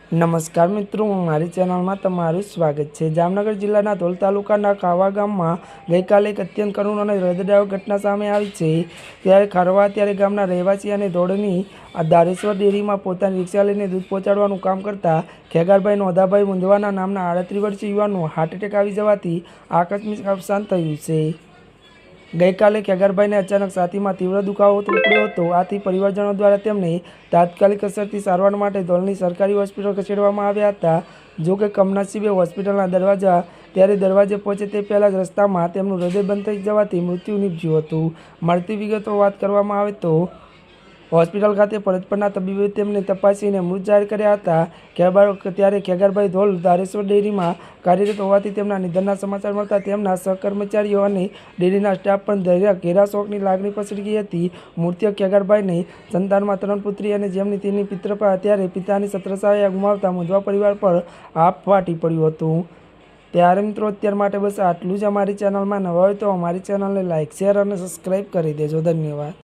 નમસ્કાર મિત્રો, મારી ચેનલમાં તમારું સ્વાગત છે। જામનગર જિલ્લાના ધોલ તાલુકાના કાવા ગામમાં ગઈકાલે એક અત્યંત કરુણ અને હૃદયદ્રાવક ઘટના સામે આવી છે। ત્યારે ખારવા ગામના રહેવાસી અને ધોળની ધારેશ્વર ડેરીમાં પોતાની રિક્ષા લઈને દૂધ પહોંચાડવાનું કામ કરતા ખેગારભાઈ નોંધાભાઈ મુંદવાના નામના 38 વર્ષીય યુવાનનું હાર્ટ એટેક આવી જવાથી આકસ્મિક અવસાન થયું છે। ગઈકાલે ખેગારભાઈને અચાનક છાતીમાં તીવ્ર દુખાવો ઉપડ્યો હતો। આથી પરિવારજનો દ્વારા તેમને તાત્કાલિક અસરથી સારવાર માટે ધોલની સરકારી હોસ્પિટલ ખસેડવામાં આવ્યા હતા। જો કે કમનસીબે હોસ્પિટલના દરવાજે પહોંચે તે પહેલાં જ રસ્તામાં તેમનું હૃદય બંધ થઈ જવાથી મૃત્યુ નીપજ્યું હતું। મળતી વિગતો વાત કરવામાં આવે તો હોસ્પિટલ ખાતે ફરજ પરના તબીબોએ તેમને તપાસીને મૃત જાહેર કર્યા હતા। ત્યારે ખેગારભાઈ ધોલ ધારેશ્વર ડેરીમાં કાર્યરત હોવાથી તેમના નિધનના સમાચાર મળતા તેમના સહકર્મચારીઓ અને ડેરીના સ્ટાફ પણ ઘેરા શોકની લાગણી પસરી ગઈ હતી। મૃતક ખેગારભાઈને સંતાનમાં 3 પુત્રી અને જેમની તેની પિતૃપા ત્યારે પિતાની છત્રછાયા ગુમાવતા મુંદવા પરિવાર પર આપ ફાટી પડ્યું હતું। ત્યારે મિત્રો અત્યાર માટે બસ આટલું જ। અમારી ચેનલમાં નવા હોય તો અમારી ચેનલને લાઇક, શેર અને સબસ્ક્રાઈબ કરી દેજો। ધન્યવાદ।